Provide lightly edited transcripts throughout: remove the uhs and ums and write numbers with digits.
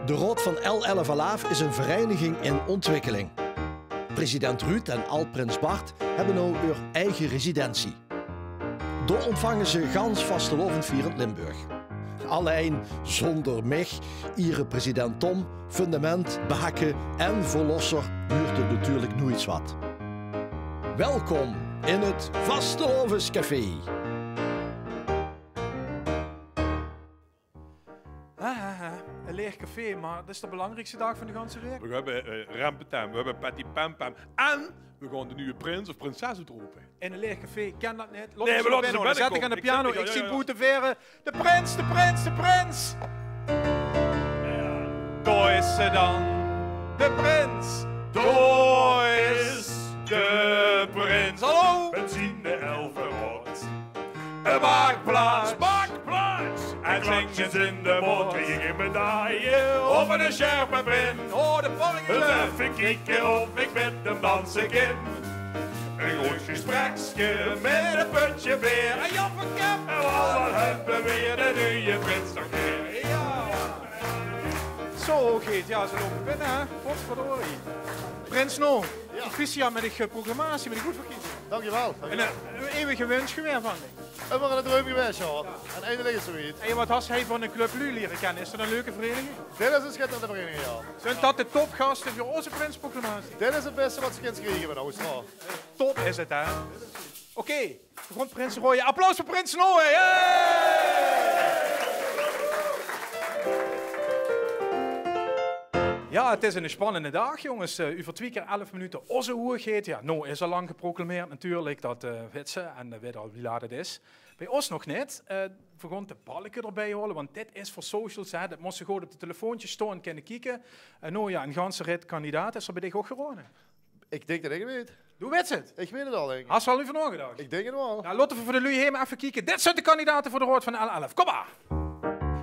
De Rood van El Alaaf is een vereniging in ontwikkeling. President Ruud en Alt-Prins Bart hebben nu hun eigen residentie. Daar ontvangen ze gans vastelovendvierend Limburg. Alleen zonder mij, ihre president Tom, fundament, behakken en verlosser huurt het natuurlijk nooit wat. Welkom in het Vastelovenscafé. Een leeg café, maar dat is de belangrijkste dag van de ganse week. We hebben Rampetam, we hebben Patty Pam Pam en we gaan de nieuwe prins of prinses uitroepen. In een leeg café, ken dat niet? Nee, we laten ze binnenkomen. Zet ik aan de piano, ik zie ja. boeteveren. De prins, de prins, de prins! Ja, daar is ze dan. De prins. Daar is de prins. Hallo! Benzine 11 wordt. Een marktplaats. Marktplaats! En klokjes in de mond, krijg ik een medaille of een scherpe pin. Oh, de porringen. Even kijken of ik met hem dansen kan. Een goed gespreksje met een putje beer. En Jan van Kemp. En wat hebben weer de nieuwe prins nog weer. Ja. Zo geet, ja, ze lopen binnen, hè. Potverdorie. Prins No, proficiat met de proclamatie, met de goedverkiezing. Dankjewel. En een eeuwige wens geweest van ik. Het was een droom geweest, ja. En eindelijk is het zoiets. En wat has hij van een Club Lu leren kennen? Is dat een leuke vereniging? Dit is een schitterende vereniging, ja. Zijn dat de topgasten voor onze prinsproclamatie? Dit is het beste wat ze kunnen krijgen bij ons. Ja. Top is het, hè? Oké, rond Prins Roy. Applaus voor Prins Noe! Hey! Ja, het is een spannende dag, jongens. U voor 2 keer 11 minuten onze oer geet. Ja, no is al lang geproclameerd natuurlijk, dat weet ze en weet al wie laat het is. Bij ons nog niet. We gaan de balken erbij houden, want dit is voor socials. Hè. Dat moest je gewoon op de telefoontje staan kunnen kijken. Nou ja, een ganse rit kandidaat is er bij dich ook gewonnen. Ik denk dat ik het weet. Hoe weet het? Ik weet het al, denk ik. Hast je al u van gedacht? Ik denk het wel. Nou, laten we voor de lui helemaal even kijken. Dit zijn de kandidaten voor de Rood van L11. Kom maar!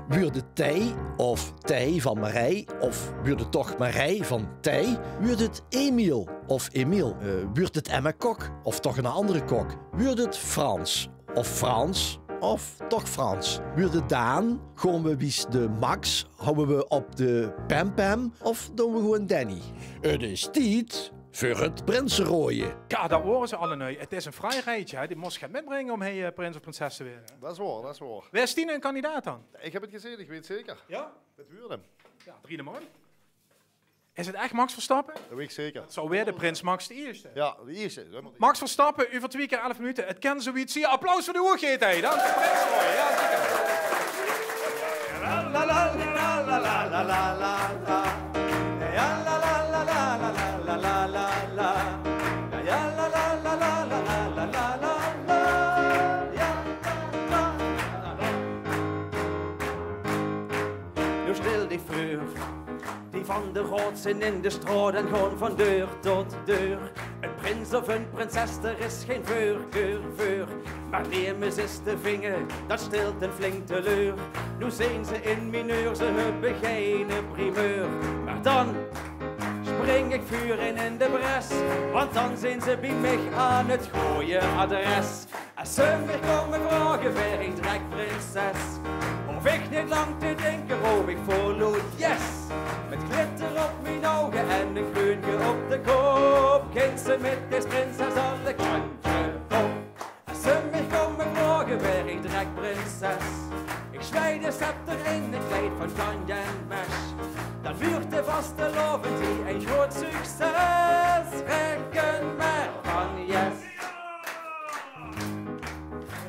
Wuurde Tij of Tij van Marij of wuurde toch Marij van Tij? Wuurde het Emiel of Emiel? Wuurde het Emma Kok of toch een andere kok? Wuurde het Frans of Frans of toch Frans? Wuurde Daan? Gaan we wies de Max? Houden we op de Pam Pam of doen we gewoon Danny? Het is tijd voor het prinsenrooien. Ja, daar horen ze alle nu. Het is een vrij rijtje. Hè. Die moest je metbrengen om hij prins of prinses te worden. Dat is waar, dat is waar. Wie is die een kandidaat dan? Ik heb het gezien, ik weet zeker. Ja? Het wuurde. Ja, 3e man. Is het echt Max Verstappen? Dat weet ik zeker. Zo weer de prins Max de eerste. Ja, de eerste. Max Verstappen, u voor 2 keer 11 minuten. Het kan zoiets zien. Applaus voor de oergeet, hé. Dank u, prinsenrooien. Ja, zeker. La la la la la la la la la. Ja la la la la la la la la la. Ja la la la la la la la la la. Ja la la. Nu stil die vuur, die van de rotsen in de straat en gewoon van deur tot deur. Een prins of een prinses, er is geen voorkeur voor. Maar neem eens eens de vinger, dat stilt een flink teleur. Nu zijn ze in mineur, ze hebben geen primeur. Maar dan spring ik vuur in de bres, want dan zijn ze bij mij aan het gooie adres. Als ze weer komen vragen, waar ik trek prinses, hoef ik niet lang te denken, roep ik voluit yes. Met glitter op mijn ogen en een kroontje op de kop, kind ze met deze prinses alle kantje op. Als ze weer komen vragen, waar ik trek prinses, ik zwaai de scepter in het kleed van kanje en mesh. Dan vuurt de vaste lovendie een groot succes. Reken maar van yes.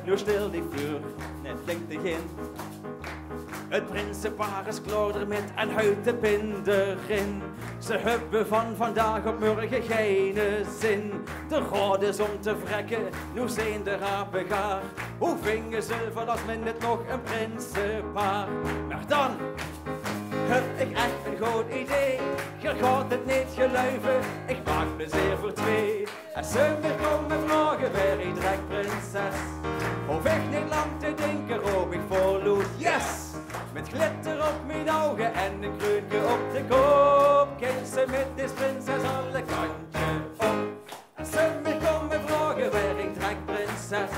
Nu stil die vuur, net blinkt de gin. Het prinsenpaar is klaar met een huidepin erin. Ze hebben van vandaag op morgen geen zin. De god is om te vrekken, nu zijn de rapen gaar. Hoe vingen ze van als men het nog een prinsenpaar? Maar dan heb ik echt een goed idee. Je gaat het niet geluiven, ik maak plezier voor 2. Als ze weer komen vragen, waar ik direct prinses, hoef ik niet lang te denken, roep ik voluit yes. Met glitter op mijn ogen en een kroontje op de kop, kind ze met deze prinses alle kantje op. Als ze weer komen vragen, waar ik direct prinses,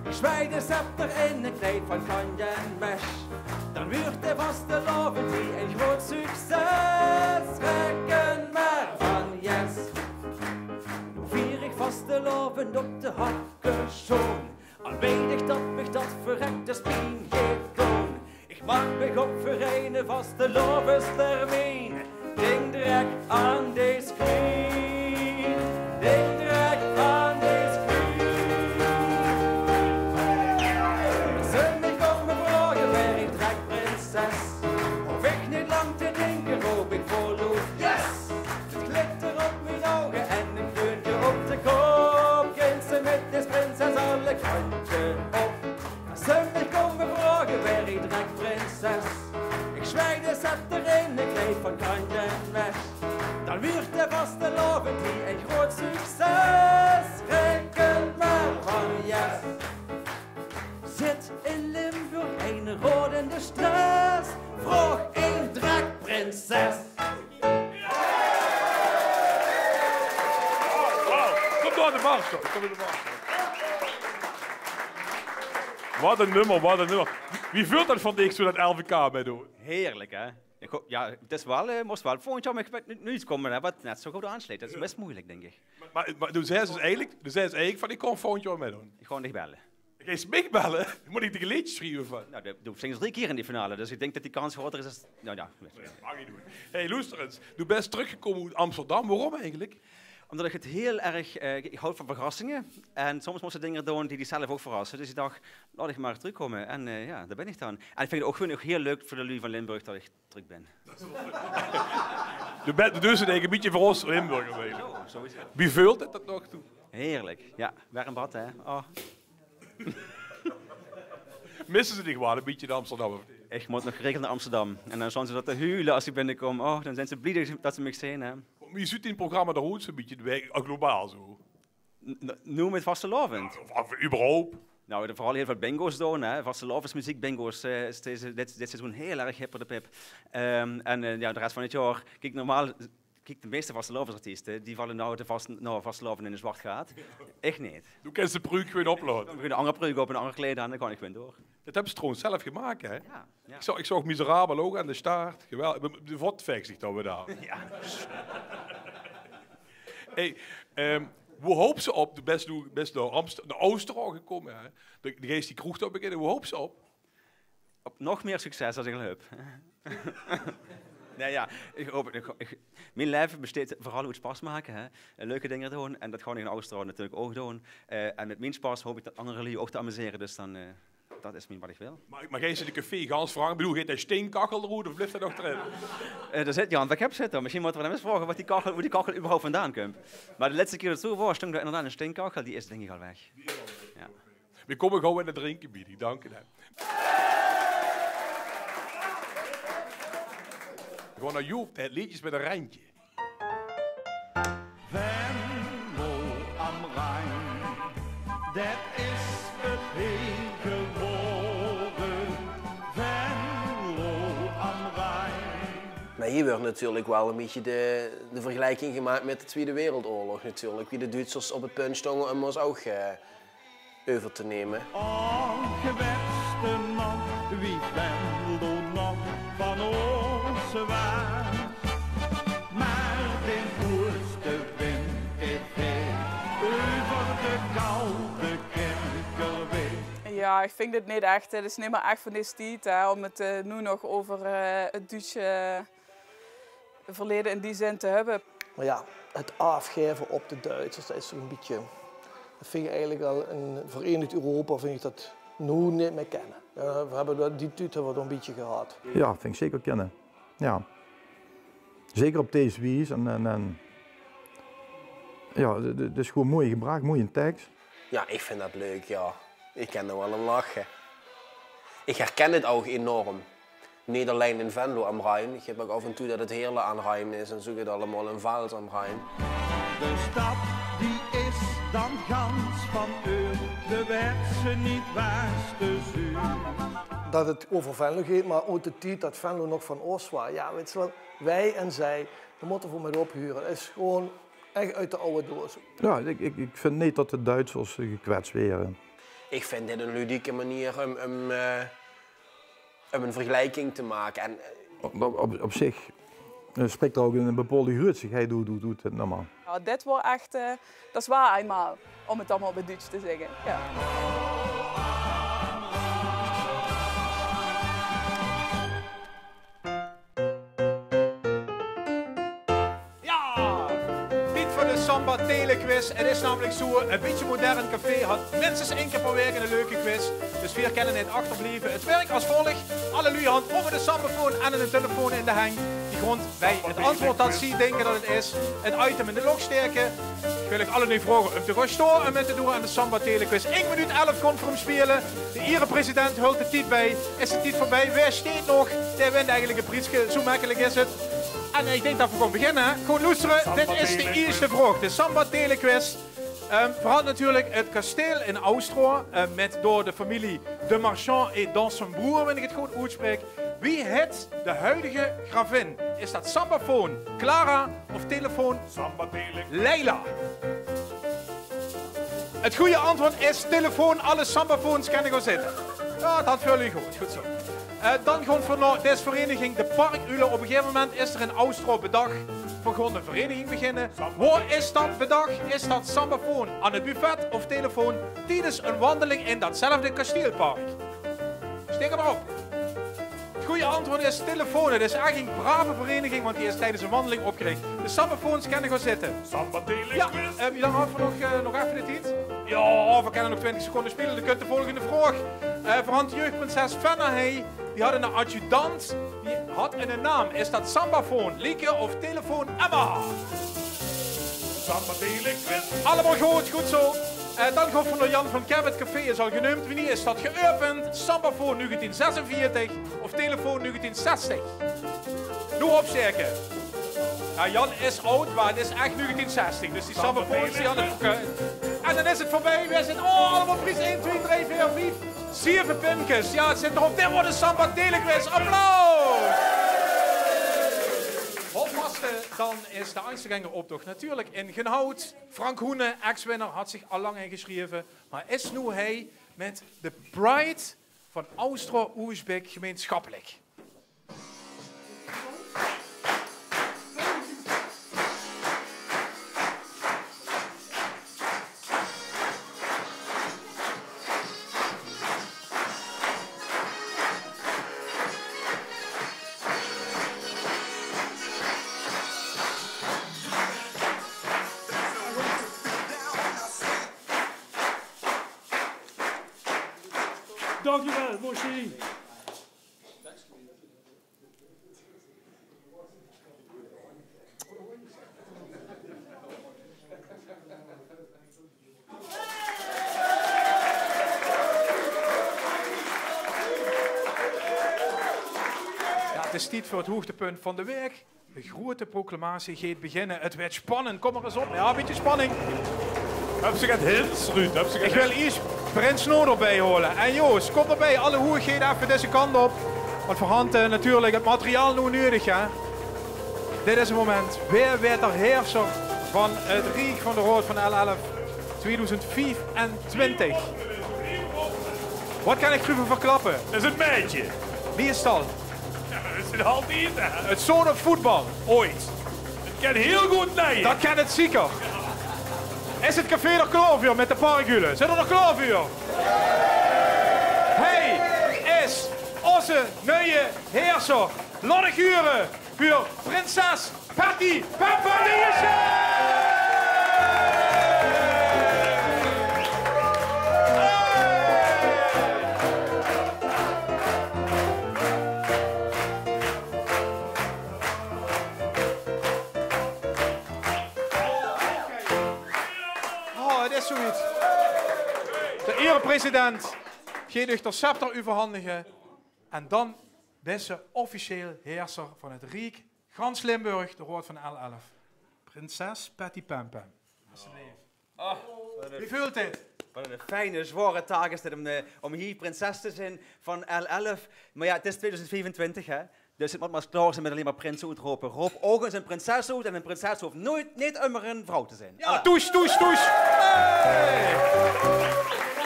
ik zwaai de scepter in een kleed van kanje en mesh. Dan wordt de vaste lovendie een groot succes. een vaste lovenstermijn. Denk direct aan deze screen. Denk direct aan deze screen. Zondag kom me vragen bij een trekprinses. Of ik niet lang te denken, hoop ik volop. Yes! Het glitter op mijn ogen en een kroontje op de kop. Grenzen met deze prinses alle kanten op. Zondag kom me vragen bij een trekprinses. Ik zwijg de zet erin, ik leef van kant en weg. Dan wordt de vaste die een groot succes. Reken maar van yes. Zit in Limburg een rodende stress. Vroeg een trekprinses. Kom door de mars, kom door de mars. Wat een nummer, wat een nummer. Wie vult dat van dik zo dat LVK bij doen? Heerlijk, hè? Ja, het is wel, moest wel volgend jaar met nu iets komen, hè, wat net zo goed aansluit. Dat is best moeilijk, denk ik. Maar toen zei ze dus eigenlijk van ik kom volgend jaar mee doen. Ik ga niet bellen. Ga je mij bellen? Dan moet ik de liedjes schrijven van. Nou, dat zingen ze 3 keer in die finale, dus ik denk dat die kans groter is. Als, nou ja. Mag je doen. Hey, luister eens. Du bent teruggekomen uit Amsterdam. Waarom eigenlijk? Omdat ik het heel erg, ik hou van verrassingen. En soms moest ik dingen doen die zelf ook verrassen. Dus ik dacht, laat ik maar terugkomen. En ja, daar ben ik dan. En ik vind het ook gewoon heel leuk voor de lui van Limburg dat ik terug ben. Du bent dus een beetje voor ons Limburg geweest. Zo is het. Wie vult het dat nog toe? Heerlijk. Ja, warm bad, hè. Oh. Missen ze die gewoon een beetje in Amsterdam? Ik moet nog geregeld naar Amsterdam. En dan staan ze dat te huilen als ik binnenkom. Oh, dan zijn ze blij dat ze me zien, hè. Je ziet in het programma de hoed een beetje globaal zo. Noem het vastelovend. Of überhaupt. Nou, vooral heel veel bingo's doen, hè. Vastelovensmuziek bingo's is dit seizoen heel erg hipper de pip. En ja, de rest van het jaar, kijk, de meeste vastelovensartiesten, die vallen nou vasteloven in de zwart gaat. Ik niet. Du kent de pruik gewoon uploaden. Dan begin een andere pruik op en een andere kleden aan, dan kan ik gewoon door. Dat hebben ze trouwens zelf gemaakt, hè? Ja. Ik zag Miserabel ook aan de staart. Geweldig. De vod vecht zich dan weer daar. Ja. Hey, hoe hoop ze op? De best naar Oosterhout gekomen, hè? De geest die kroeg daar beginnen. Hoe hoop ze op? Op nog meer succes als ik al heb. Nee, ja, mijn leven besteedt vooral uit spas maken, hè. Leuke dingen doen en dat ga ik in Oosterhout natuurlijk ook doen. En met mijn spas hoop ik dat andere lui ook te amuseren, dus dan, dat is wat ik wil. Maar ga je de café gans vragen? Ik bedoel, gaat hij steenkachel eruit of blijft hij nog erin? Daar zit Jan, wat heb zitten. Misschien moeten we hem eens vragen hoe die kachel überhaupt vandaan komt. Maar de laatste keer dat het zo was, stond er inderdaad een steenkachel, die is denk ik al weg. Ja. We komen gewoon in het drinken bieden, dank je. Gewoon naar Joep, het liedjes met een randje. Venlo am Rijn, dat is het heel geworden. Venlo am Rijn. Maar hier wordt natuurlijk wel een beetje de vergelijking gemaakt met de Tweede Wereldoorlog natuurlijk. Wie de Duitsers op het punt stonden om ons ook over te nemen. Ongewenste man, wie Venlo nog van ons was. Maar de woeste wind is heen, over de koude Kinkelweg. Ja, ik vind dit niet echt. Het is niet meer echt van deze tijd hè, om het nu nog over het Duitse verleden in die zin te hebben. Maar ja, het afgeven op de Duitsers, dat is toch een beetje... Dat vind ik eigenlijk al in Verenigd Europa vind ik dat nu niet meer kennen. We hebben die tijd hebben we een beetje gehad. Ja, vind ik zeker kennen. Ja. Zeker op deze wijze. En ja, het is gewoon mooi gebracht, mooie tekst. Ja, ik vind dat leuk, ja. Ik kan er wel om lachen. Ik herken het ook enorm. Niet alleen in Venlo am Rijn. Ik heb ook af en toe dat het Heerlen aan Rijn is en zoek het allemaal in Vaals am Rijn. De stad die is dan gans van u, de werd ze niet waars te zuur. Dat het over Venlo gaat, maar ook de tijd dat Venlo nog van Oost was. Ja, weet je wel, wij en zij, daar moeten we voor mij ophuren. Het is gewoon echt uit de oude doos. Ja, ik vind niet dat de Duitsers gekwetst werden. Ik vind dit een ludieke manier om een vergelijking te maken. En, op zich spreekt er ook een bepaalde grutsigheid doet het normaal. Ja, dit was echt, dat is waar eenmaal, om het allemaal bij Duits te zeggen. Ja. Samba Telequiz. Het is namelijk zo, een beetje modern café had minstens 1 keer per week een leuke quiz. Dus 4 kennen het achterblijven. Het werkt als volgt. Alle lui hand over de sambafoon en een telefoon in de hang. Die gewoon bij het antwoord dat ze denken dat het is, een item in de log steken. Ik wil ik alle nu vragen om te gaan staan en met te doen aan de Samba Telequiz. 1 minuut 11 conform spelen. De Ire-president hult de tijd bij. Is de tijd voorbij? Waar steekt nog? Die wint eigenlijk een prijsje. Zo makkelijk is het. En ik denk dat we gaan beginnen. Gewoon luisteren. Dit is de eerste vraag. De Samba Telequiz. Vooral natuurlijk het kasteel in Austro. Met door de familie de Marchand et dans zijn broer, wanneer ik het goed uitspreek. Wie het de huidige gravin? Is dat sambafoon Clara of telefoon Leila? Het goede antwoord is telefoon. Alle sambafoons kunnen gaan zitten. Ja, dat voor jullie goed. Goed zo. Dan gewoon voor deze vereniging de Parkulen. Op een gegeven moment is er in Austro bedag voor gewoon de vereniging beginnen. Waar is dat bedag? Is dat sambafoon aan het buffet of telefoon tijdens een wandeling in datzelfde kasteelpark? Steek hem maar op. Het goede antwoord is telefoon. Het is eigenlijk een brave vereniging, want die is tijdens een wandeling opgericht. De sambafoons kunnen gaan zitten. Samba Telequiz. Ja, wie lang hebben we nog even de tijd? Ja, we kunnen nog 20 seconden spelen. Dan kunt de volgende vraag. Voorhand jeugdprinses Fenahey, die had een adjudant. Die had een naam. Is dat sambafoon Lieke of telefoon Emma? Samba Telequiz. Allemaal goed zo. Dan gaat van Jan van Kev, het café is al genoemd. Wanneer is dat geopend? Sambafoon 1946 of telefoon 1960? Nu opsteken. Ja, Jan is oud, maar het is echt 1960. Dus die sambafoons die hadden het. En dan is het voorbij. We zitten allemaal prijs 1, 2, 3, 4, 5. 7 pinkjes. Ja, het zit erop. Dit wordt een Samba Telequiz. Applaus! Hopvaste, dan is de Angstganger optocht natuurlijk in Genhout. Frank Hoene, ex-winnaar, had zich al lang ingeschreven. Maar is nu hij met de Pride van Austro-Oezbek gemeenschappelijk. Dankjewel, Moshi. Ja, het is tijd voor het hoogtepunt van de week. De grote proclamatie gaat beginnen. Het werd spannend. Kom er eens op. Ja, een beetje spanning. Heb ze het hins, Ruud? Ik wil eerst Prins Noor erbij holen. En Joost, kom erbij. Alle hoerigheden even deze kant op. Want voorhand natuurlijk het materiaal nu nodig, hè. Dit is het moment. Weer werd er heerser van het Rijk van de Rood van L11 2025. Wat kan ik erover verklappen? Dat is een meisje. Wie is dat? Ja, dat is altijd. Het zoon op voetbal. Ooit. Het kan heel goed nee. Dat kan het zeker. Is het café er klaar voor met de parkulen? Zit er nog klaar voor? Hij is onze nieuwe heerser. Laat ik huren voor prinses Patty Pampernissen! Zoiets. De erepresident gaat u de scepter overhandigen en dan is ze officieel heerser van het Rijk Gans Limburg, de Rood van L11. Prinses Patty Pampam. Wie voelt dit? Wat een fijne, zware taak is dit om hier prinses te zijn van L11. Maar ja, het is 2025, hè. Dus het moet maar klaar zijn met alleen maar prinsen uitroepen. Roep ogen een prinses uit en een prinses hoeft nooit niet immer een vrouw te zijn. Ja, toes. Hey.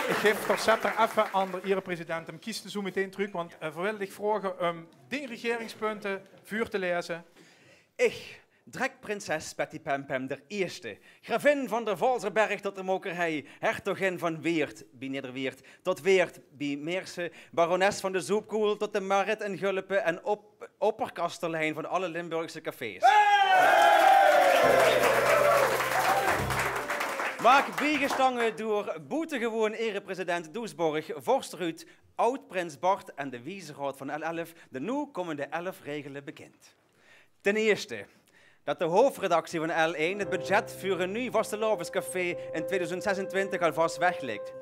Ik geef het scepter even aan de erepresident. Hem kiest zo meteen terug, want wil ik vragen om die regeringspunten vuur te lezen. Ik, Drekprinses Patty Pampam der Eerste, gravin van de Valserberg tot de Mokerhei, hertogin van Weert bij Nederweert, tot Weert bij Meersen, barones van de Zoepkoel tot de Marit en Gulpen en opperkastelein van alle Limburgse cafés. Hey! Maak bijgestangen door boetegewoon erepresident Doesborg, vorst Ruud, oud-prins Bart en de wiezegoud van L11 de nu komende 11 regelen bekend. Ten eerste, dat de hoofdredactie van L1 het budget voor een nieuw vastelovenscafé in 2026 alvast weglegt.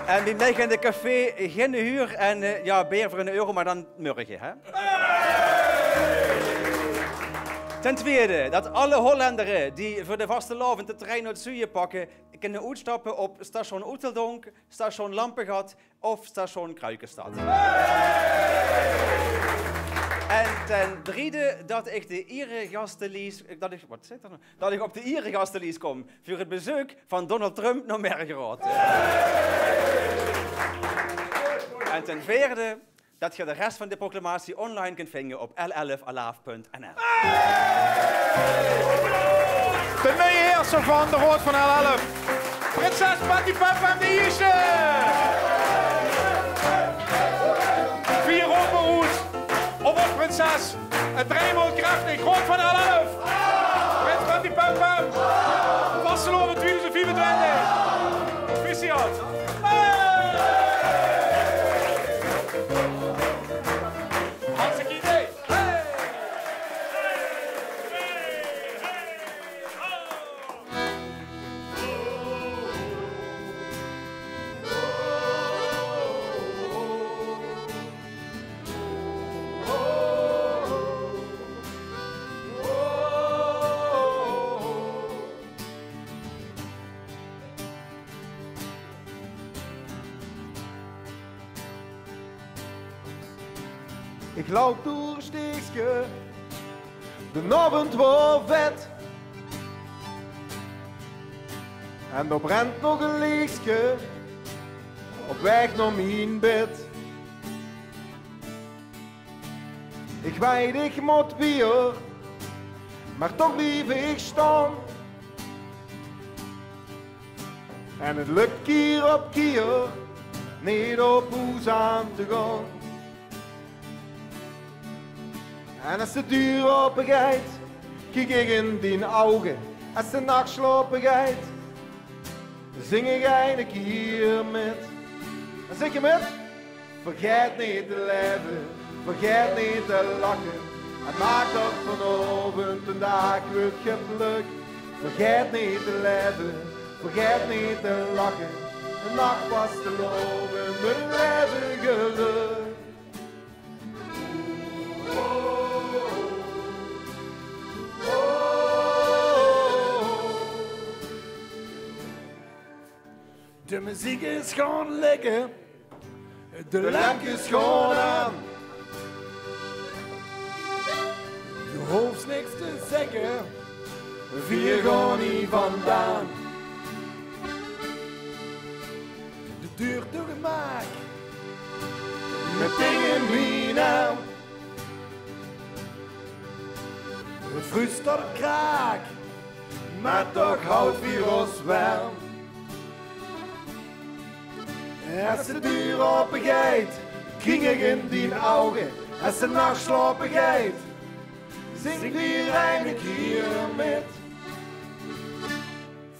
En wie mij in de café geen huur en beer voor €1, maar dan morgen, hè? Ten tweede, dat alle Hollanderen die voor de vastelovend de trein uit Zuid pakken, kunnen uitstappen op station Oeteldonk, station Lampengat of station Kruikenstad. En ten derde, dat ik de Iere gastenlijst, dat ik op de Iere gastenlijst kom voor het bezoek van Donald Trump naar Mergerot. En ten vierde, dat je de rest van de proclamatie online kunt vinden op l11alaaf.nl. De nieuwe heerser van de Rood van L11. Prinses Patty Papa de Ierse. 4 Roodberoes. Op een prinses. Het driemaal krachtig. Rood van L11. Prins Patty Papa. Vasteloven 2024. Proficiat. Ik loop door een steegje, de avond wordt vet. En er brandt nog een lichtje, op weg naar mijn bed. Ik weet ik moet bier, maar toch blijf ik staan. En het lukt keer op keer, niet op huis aan te gaan. En als de deur open gaat, kijk ik in die ogen. Als de nacht slapen gaat, zing ik een keer met. Dan zing je met. Vergeet niet te leven, vergeet niet te lachen. En maak dat vanavond een dag wordt geluk. Vergeet niet te leven, vergeet niet te lachen. Een nacht was te loven, een leven geluk. De muziek is gewoon lekker, de lampjes gewoon aan. Je hoeft niks te zeggen, vier gewoon niet vandaan. De deur toegemaakt, met dingen wie naam. Het vuur staat op kraak, maar toch houdt virus wel. Als de deur open gaat, ging ik in die ogen. Als de nacht slapen gaat, zing weer een keer met.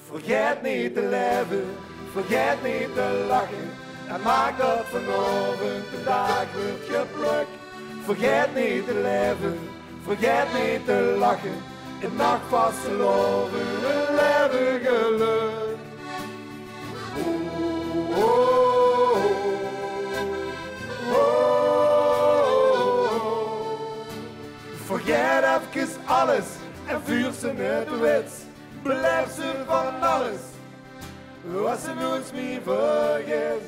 Vergeet niet te leven, vergeet niet te lachen. En maak dat vanavond de dag wordt geplukt. Vergeet niet te leven, vergeet niet te lachen. In nacht vast te loven, een leven geluk. Vergeet even alles en vuur ze net wet. Blijf ze van alles, wat ze nooit meer vergeet.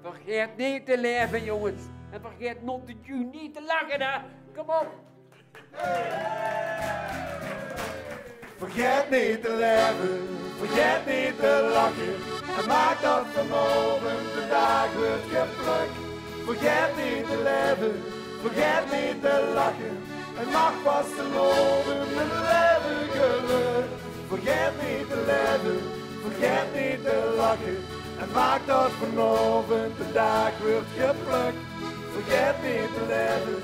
Vergeet niet te leven, jongens. En vergeet not de Jew niet te lachen, hè. Kom op. Vergeet niet te leven, vergeet niet te lachen. En maak dat vanavond de dag wordt geplukt. Vergeet niet te leven, vergeet niet te lachen. En mag pas te loven met leven geluk. Vergeet niet te leven, vergeet niet te lachen. En maak dat vanavond de dag wordt geplukt. Vergeet niet te leven,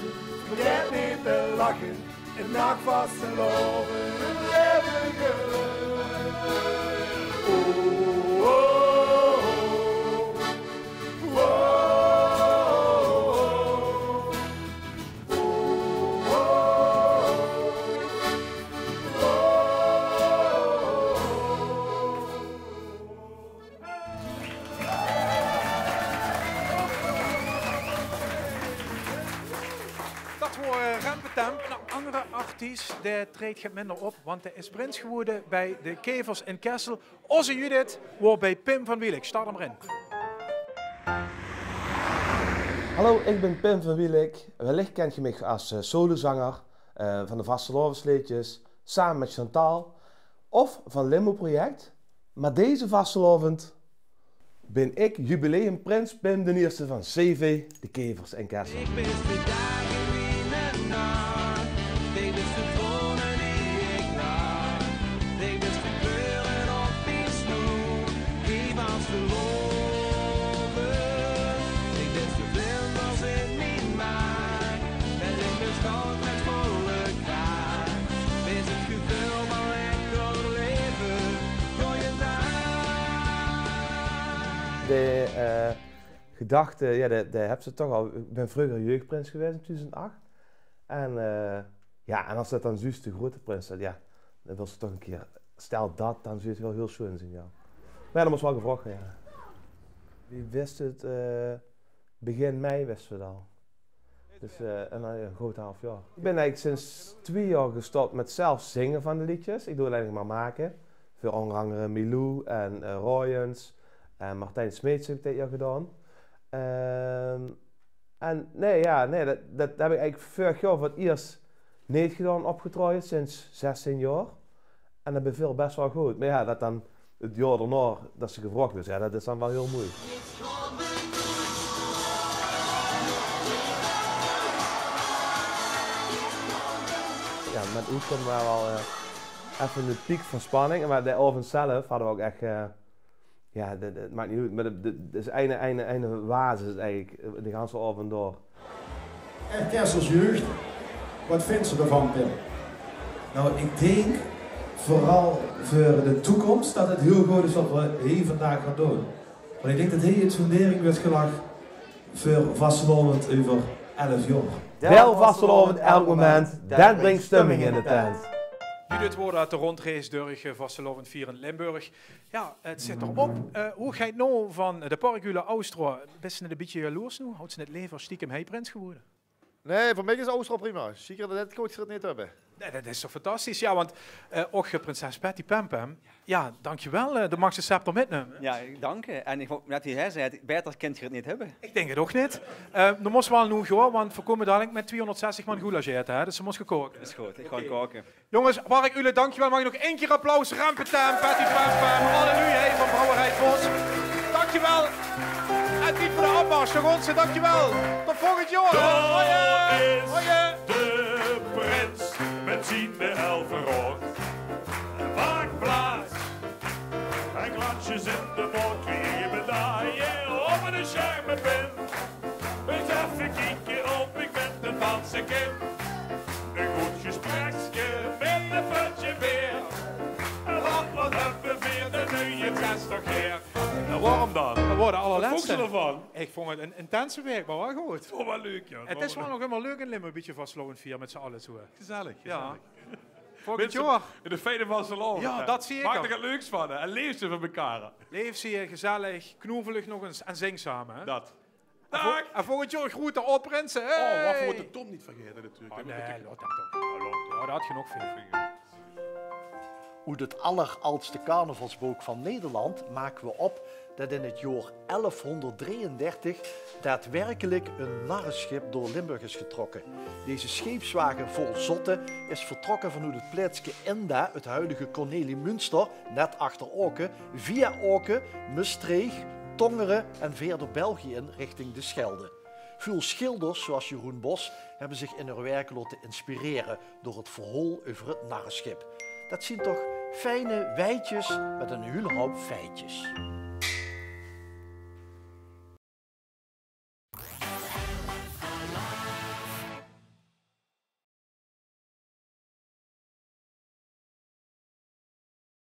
vergeet niet te lachen. een nacht vasteloven, een leven geluk. Oh, oh, oh, Dat wordt Rempetemp. Een andere artiest die treedt het minder op, want hij is prins geworden bij de Kevers in Kessel. Onze Judith wordt bij Pim van Wielijk. Start hem erin. Hallo, ik ben Pim van Wielijk. Wellicht kent je mij als solozanger van de Vastelovensliedjes, samen met Chantal, of van Limbo Project. Maar deze vastelovend ben ik jubileumprins Pim de Eerste van CV, de Kevers in Kessel. Ik wist de dagen wie me nacht, ik wist de dromen die ik lag, ik wist de kleuren op die snoe, die was verloren. Ik wist de vlinders in mijn maag, met in de stad met volle kraag, wist het gevoel van enkel leven, mooie dag. De gedachte, ja, dat heb ze toch al. Ik ben vroeger jeugdprins geweest in 2008. En ja, en als dat dan juist de grote prins is, ja, dan wil ze toch een keer, stel dat, dan zou je het wel heel schoon zien, ja. Maar ja, dat was wel gevraagd, ja. Wie wist het? Begin mei wisten we het al. Dus en dan een groot half jaar. Ik ben eigenlijk sinds 2 jaar gestopt met zelf zingen van de liedjes. Ik doe het eigenlijk maar maken. Voor onder andere Milou en Royens. En Martijn Smeets heb ik dit jaar gedaan. En nee, dat heb ik eigenlijk vorig jaar voor het eerst niet gedaan opgetraaid, sinds 16 jaar. En dat beviel best wel goed. Maar ja, dat dan het jaar daarna, dat ze gevraagd is, ja, dat is dan wel heel moeilijk. Ja, met Oet kwam wel even de piek van spanning. Maar de avond zelf hadden we ook echt... ja, het maakt niet uit, maar het is einde basis eigenlijk, de hele avond door. En Kessels jeugd, wat vindt ze ervan, Pim? Nou, ik denk vooral voor de toekomst dat het heel goed is wat we hier vandaag gaan doen. Want ik denk dat hier het fundering wordt gelegd voor vastelovend over 11 jaar. Wel vastelovend elk moment, dat brengt stemming in de tent. Judith wordt uit de rondreis door vastelovend 4 in Limburg. Ja, het zit erop. Hoe ga je het nou van de Parkule Austro? Best een beetje jaloers nu? Houdt ze het leven stiekem heiprins geworden? Nee, voor mij is Austro prima. Zeker dat ik het niet hebben. Nee, dat is toch fantastisch. Ja, want ook prinses Patty Pampam. Ja, dankjewel. De mag ze scepter metnemen. Ja, dank. En ik net hij zei, beter kunt je het niet hebben. Ik denk het ook niet. Dan moest wel nu gaan, want we komen dadelijk met 260 man goulageerd, hè? Dus ze moest gekoken. Dat is goed, ik ga koken. Jongens, Mark, jullie dankjewel. Mag je nog 1 keer applaus? Rempetemp, Patty Pampam, Halleluja van Brouwerij Vos. Dankjewel. En niet voor de afmars, nog onze, dankjewel. Tot volgend jaar. Daar is de prins met zijn de elfenrood. Een waakblaas en glansjes in de mond. Wie medaille op een schermenpin. Eens even kijken of ik met de dansen kan. Een goed gespreksje met een ventje weer. En wat hebben we weer de nieuwe test nog hier. En waarom dan? We worden Wat allerlaatste. vond je ervan? Ik vond het een intense week, maar wel goed. Het was wel leuk, ja. Het is wel nog helemaal leuk in Limburg, een beetje vastlovend 4 met z'n allen zo. Gezellig, Ja. gezellig. Volgend Mensen jaar. in de fijne van salon. Ja, dat zie ik Maak al. er het leuks van hè. En leef ze van elkaar. Leef ze gezellig, knoevelig nog eens en zing samen. Hè? Dat. En volgend jaar groeten al prinsen. Oh, Hey! wat voor de Tom niet vergeten natuurlijk. Oh, nee, laat hem toch. Ja, dat had genoeg veel. Uit het alleroudste carnavalsboek van Nederland maken we op dat in het jaar 1133 daadwerkelijk een narrenschip door Limburg is getrokken. Deze scheepswagen vol zotten is vertrokken vanuit het plaatsje Enda, het huidige Cornelie-Münster, net achter Oken, via Oken, Maastricht, Tongeren en verder België in richting de Schelde. Veel schilders, zoals Jeroen Bos, hebben zich in hun werk laten inspireren door het verhaal over het narrenschip. Dat zien toch fijne weitjes met een hele hoop feitjes.